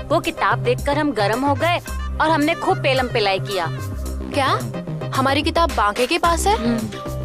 वो किताब देखकर हम गर्म हो गए और हमने खूब पेलम पिलाई किया। क्या हमारी किताब बांके के पास है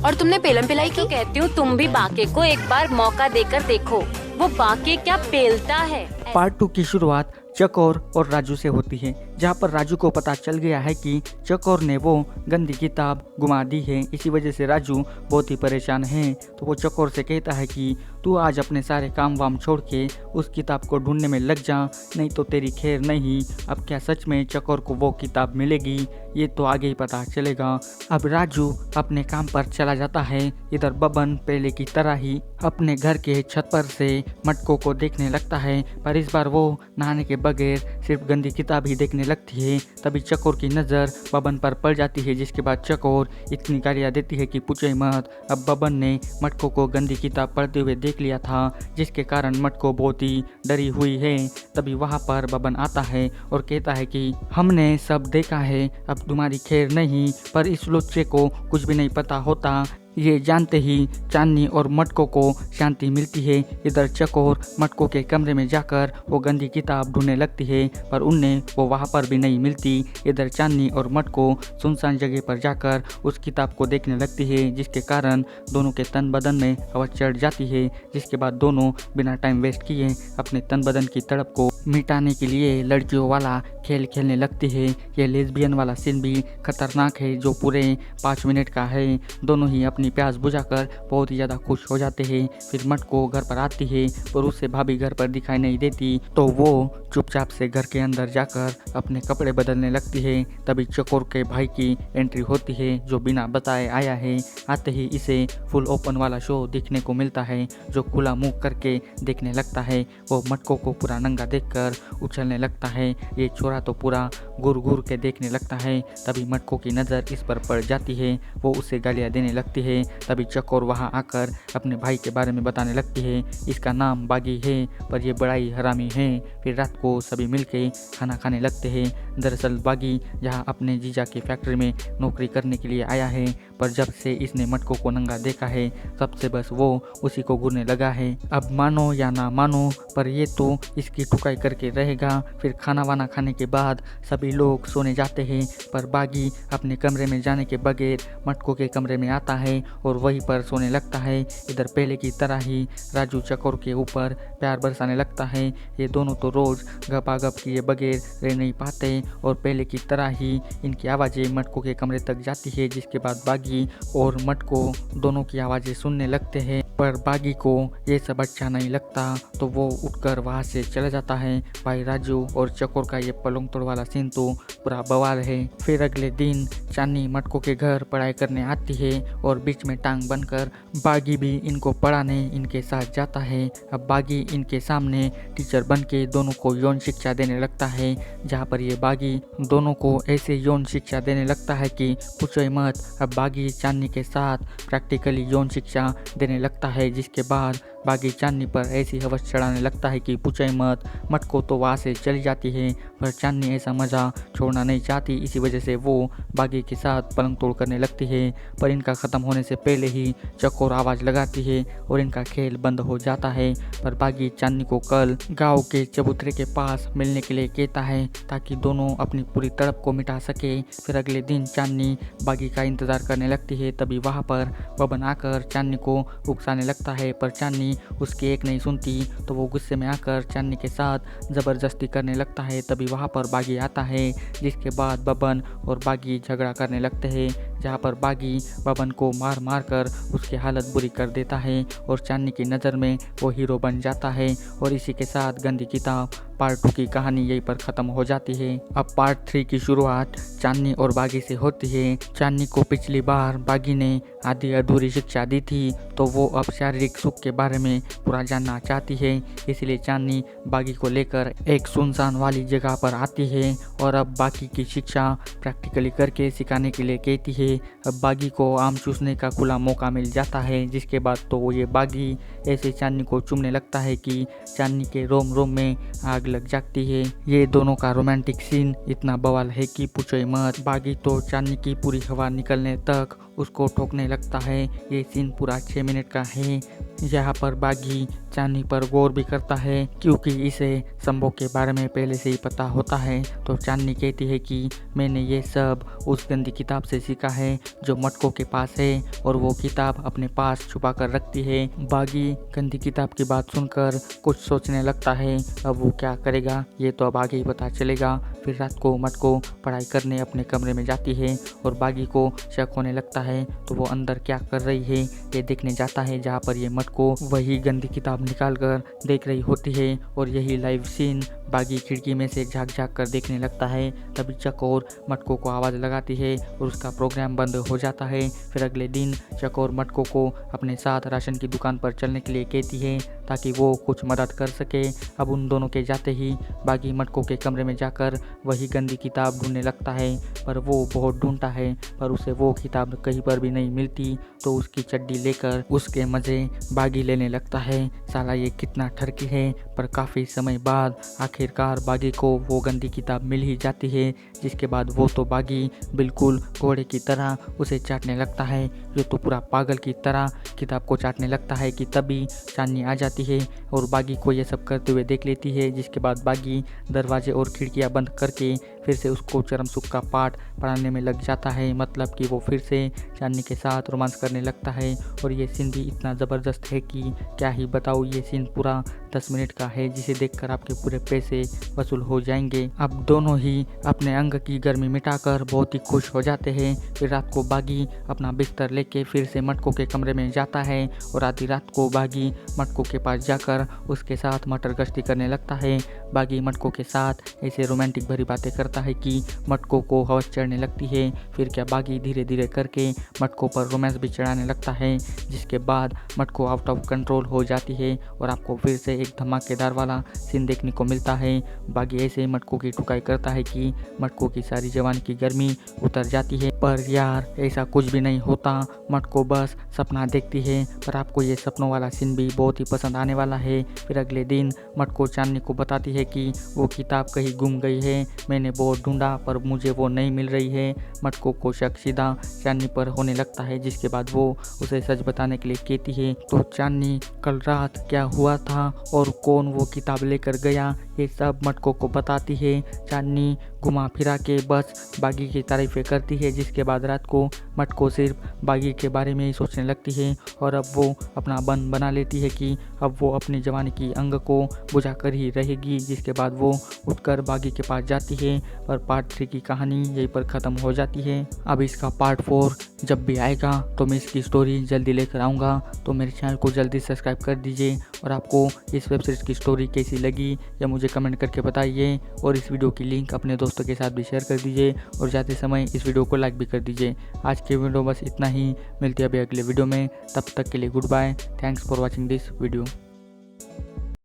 और तुमने पेलम पिलाई तो की? कहती हूँ तुम भी बांके को एक बार मौका देकर देखो, वो बांके क्या पेलता है। पार्ट 2 की शुरुआत चकोर और राजू से होती है, जहाँ पर राजू को पता चल गया है कि चकोर ने वो गंदी किताब गुमा दी है। इसी वजह से राजू बहुत ही परेशान है। तो वो चकोर से कहता है कि तू आज अपने सारे काम वाम छोड़ के उस किताब को ढूंढने में लग जा, नहीं तो तेरी खैर नहीं। अब क्या सच में चकोर को वो किताब मिलेगी, ये तो आगे ही पता चलेगा। अब राजू अपने काम पर चला जाता है। इधर बबन पहले की तरह ही अपने घर के छत पर से मटकों को देखने लगता है, पर इस बार वो नहाने के बगैर सिर्फ गंदी किताब ही देखने लगती है। तभी चकोर की नज़र बबन पर पड़ जाती है, जिसके बाद चकोर इतनी गालियाँ देती है कि पूछो ही मत। अब बबन ने मटकों को गंदी किताब पढ़ते हुए देख लिया था, जिसके कारण मटको बहुत ही डरी हुई है। तभी वहाँ पर बबन आता है और कहता है कि हमने सब देखा है, अब तुम्हारी खैर नहीं। पर इस लुच्चे को कुछ भी नहीं पता होता। ये जानते ही चांदनी और मटकों को शांति मिलती है। इधर चकोर मटकों के कमरे में जाकर वो गंदी किताब ढूंढने लगती है, पर उन्हें वो वहाँ पर भी नहीं मिलती। इधर चांदनी और मटको सुनसान जगह पर जाकर उस किताब को देखने लगती है, जिसके कारण दोनों के तन बदन में हवा चढ़ जाती है। जिसके बाद दोनों बिना टाइम वेस्ट किए अपने तन बदन की तड़प को मिटाने के लिए लड़कियों वाला खेल खेलने लगती है। यह लेस्बियन वाला सीन भी खतरनाक है, जो पूरे 5 मिनट का है। दोनों ही अपनी प्यास बुझाकर बहुत ही ज़्यादा खुश हो जाते हैं। फिर मटको घर पर आती है, पर उससे भाभी घर पर दिखाई नहीं देती, तो वो चुपचाप से घर के अंदर जाकर अपने कपड़े बदलने लगती है। तभी चकोर के भाई की एंट्री होती है, जो बिना बताए आया है। आते ही इसे फुल ओपन वाला शो देखने को मिलता है, जो खुला मुंह करके देखने लगता है। वो मटको को पूरा नंगा देखकर उछलने लगता है। ये छोरा तो पूरा घूर घूर के देखने लगता है। तभी मटको की नज़र इस पर पड़ जाती है, वो उसे गालियाँ देने लगती है। तभी चकोर वहाँ आकर अपने भाई के बारे में बताने लगती है। इसका नाम बागी है, पर यह बड़ा ही हरामी है। फिर रात को सभी मिलके खाना खाने लगते हैं। दरअसल बागी यहाँ अपने जीजा की फैक्ट्री में नौकरी करने के लिए आया है, पर जब से इसने मटको को नंगा देखा है, तब से बस वो उसी को घूरने लगा है। अब मानो या ना मानो, पर ये तो इसकी ठुकाई करके रहेगा। फिर खाना वाना खाने के बाद सभी लोग सोने जाते हैं, पर बागी अपने कमरे में जाने के बगैर मटको के कमरे में आता है और वहीं पर सोने लगता है। इधर पहले की तरह ही राजू चकोर के ऊपर प्यार बरसाने लगता है। ये दोनों तो रोज़ गपागप किए बगैर रह नहीं पाते, और पहले की तरह ही इनकी आवाज़ें मटको के कमरे तक जाती है। जिसके बाद बागी और मटको दोनों की आवाज़ें सुनने लगते हैं, पर बागी को ये सब अच्छा नहीं लगता, तो वो उठकर वहाँ से चला जाता है। भाई राजू और चकोर का ये पलंग तोड़ वाला सीन तो पूरा बवाल है। फिर अगले दिन चांदनी मटको के घर पढ़ाई करने आती है, और बीच में टांग बनकर बागी भी इनको पढ़ाने इनके साथ जाता है। अब बागी इनके सामने टीचर बन के दोनों को यौन शिक्षा देने लगता है, जहाँ पर ये बागी दोनों को ऐसे यौन शिक्षा देने लगता है कि पूछो ही मत। अब बागी चांदनी के साथ प्रैक्टिकली यौन शिक्षा देने लगता है, जिसके बाद बागी चांदनी पर ऐसी हवस चढ़ाने लगता है कि पूछो ही मत। मटको तो वहाँ से चली जाती है, पर चांदनी ऐसा मज़ा छोड़ना नहीं चाहती। इसी वजह से वो बागी के साथ पलंग तोड़ करने लगती है, पर इनका ख़त्म होने से पहले ही चकोर आवाज़ लगाती है और इनका खेल बंद हो जाता है। पर बागी चांदनी को कल गांव के चबूतरे के पास मिलने के लिए कहता है, ताकि दोनों अपनी पूरी तड़प को मिटा सके। फिर अगले दिन चांदनी बागी का इंतज़ार करने लगती है। तभी वहाँ पर बबन आकर चांदनी को उकसाने लगता है, पर चांदनी उसकी एक नहीं सुनती, तो वो गुस्से में आकर चांदनी के साथ ज़बरदस्ती करने लगता है। तभी वहाँ पर बागी आता है, जिसके बाद बबन और बागी झगड़ा करने लगते हैं, जहाँ पर बागी बबन को मार मार कर उसकी हालत बुरी कर देता है, और चांदनी की नज़र में वो हीरो बन जाता है। और इसी के साथ गंदी किताब पार्ट 2 की कहानी यहीं पर ख़त्म हो जाती है। अब पार्ट 3 की शुरुआत चांदनी और बागी से होती है। चांदनी को पिछली बार बागी ने आधी अधूरी शिक्षा दी थी, तो वो अब शारीरिक सुख के बारे में पूरा जानना चाहती है। इसलिए चांदनी बागी को लेकर एक सुनसान वाली जगह पर आती है, और अब बागी की शिक्षा प्रैक्टिकली करके सिखाने के लिए कहती है। अब बागी को आम चूसने का खुला मौका मिल जाता है, जिसके बाद तो ये बागी ऐसे चांदनी को चूमने लगता है कि चांदनी के रोम रोम में आग लग जाती है। ये दोनों का रोमांटिक सीन इतना बवाल है कि पूछो ही मत। बागी तो चांदनी की पूरी हवा निकलने तक उसको ठोकने लगता है। ये सीन पूरा 6 मिनट का है। यहाँ पर बागी चांदनी पर गौर भी करता है क्योंकि इसे शंभो के बारे में पहले से ही पता होता है। तो चांदनी कहती है कि मैंने ये सब उस गंदी किताब से सीखा है जो मटको के पास है और वो किताब अपने पास छुपा कर रखती है। बागी गंदी किताब की बात सुनकर कुछ सोचने लगता है। अब वो क्या करेगा ये तो अब आगे ही पता चलेगा। फिर रात को मटको पढ़ाई करने अपने कमरे में जाती है और बागी को शक होने लगता है तो वो अंदर क्या कर रही है ये देखने जाता है, जहाँ पर ये मटको वही गंदी किताब निकाल कर देख रही होती है। और यही लाइव सीन बागी खिड़की में से झाँक झाँक कर देखने लगता है। तभी चकोर मटको को आवाज़ लगाती है और उसका प्रोग्राम बंद हो जाता है। फिर अगले दिन चकोर मटको को अपने साथ राशन की दुकान पर चलने के लिए कहती है ताकि वो कुछ मदद कर सके। अब उन दोनों के जाते ही बागी मटको के कमरे में जाकर वही गंदी किताब ढूंढने लगता है, पर वो बहुत ढूंढता है पर उसे वो किताब कहीं पर भी नहीं मिलती। तो उसकी चड्डी लेकर उसके मज़े बागी लेने लगता है। साला ये कितना ठरकी है। पर काफ़ी समय बाद आखिरकार बागी को वो गंदी किताब मिल ही जाती है, जिसके बाद वो तो बागी बिल्कुल घोड़े की तरह उसे चाटने लगता है। ये तो पूरा पागल की तरह किताब को चाटने लगता है कि तभी चांदनी आ जाती है और बागी को ये सब करते हुए देख लेती है। जिसके बाद बागी दरवाजे और खिड़कियां बंद करके फिर से उसको चरम सुख का पाठ पढ़ाने में लग जाता है। मतलब कि वो फिर से चांदनी के साथ रोमांस करने लगता है। और ये सीन भी इतना ज़बरदस्त है कि क्या ही बताऊँ। ये सीन पूरा 10 मिनट का है जिसे देखकर आपके पूरे पैसे वसूल हो जाएंगे। अब दोनों ही अपने अंग की गर्मी मिटाकर बहुत ही खुश हो जाते हैं। फिर रात को बागी अपना बिस्तर लेके फिर से मटको के कमरे में जाता है और आधी रात को बागी मटको के पास जाकर उसके साथ मटर गश्ती करने लगता है। बागी मटको के साथ ऐसे रोमांटिक भरी बातें करता है कि मटको को हवस चढ़ने लगती है। फिर क्या बागी धीरे धीरे करके मटको पर रोमांस भी चढ़ाने लगता है, जिसके बाद मटको आउट ऑफ कंट्रोल हो जाती है और आपको फिर से एक धमाकेदार वाला सीन देखने को मिलता है। बागी ऐसे मटको की ठुकाई करता है कि मटको की सारी जवानी की गर्मी उतर जाती है। पर यार ऐसा कुछ भी नहीं होता। मटको बस सपना देखती है, पर आपको ये सपनों वाला सीन भी बहुत ही पसंद आने वाला है। फिर अगले दिन मटको चांदनी को बताती है कि वो किताब कहीं गुम गई है, मैंने बहुत ढूंढा पर मुझे वो नहीं मिल रही है। मटको को शक सीधा चांदनी पर होने लगता है, जिसके बाद वो उसे सच बताने के लिए कहती है तो चांदनी कल रात क्या हुआ था और कौन वो किताब लेकर गया ये सब मटको को बताती है। चांदनी घुमा फिरा के बस बागी की तारीफें करती है, जिसके बाद रात को मटको सिर्फ बागी के बारे में ही सोचने लगती है और अब वो अपना मन बना लेती है कि अब वो अपनी जवानी की अंग को बुझा कर ही रहेगी। जिसके बाद वो उठकर बागी के पास जाती है और पार्ट 3 की कहानी यहीं पर ख़त्म हो जाती है। अब इसका पार्ट 4 जब भी आएगा तो मैं इसकी स्टोरी जल्दी लेकर आऊँगा, तो मेरे चैनल को जल्दी सब्सक्राइब कर दीजिए। और आपको इस वेब सीरीज़ की स्टोरी कैसी लगी या मुझे कमेंट करके बताइए और इस वीडियो की लिंक अपने दोस्तों के साथ भी शेयर कर दीजिए और जाते समय इस वीडियो को लाइक भी कर दीजिए। आज के वीडियो बस इतना ही, मिलते हैं अभी अगले वीडियो में, तब तक के लिए goodbye. Thanks for watching this video.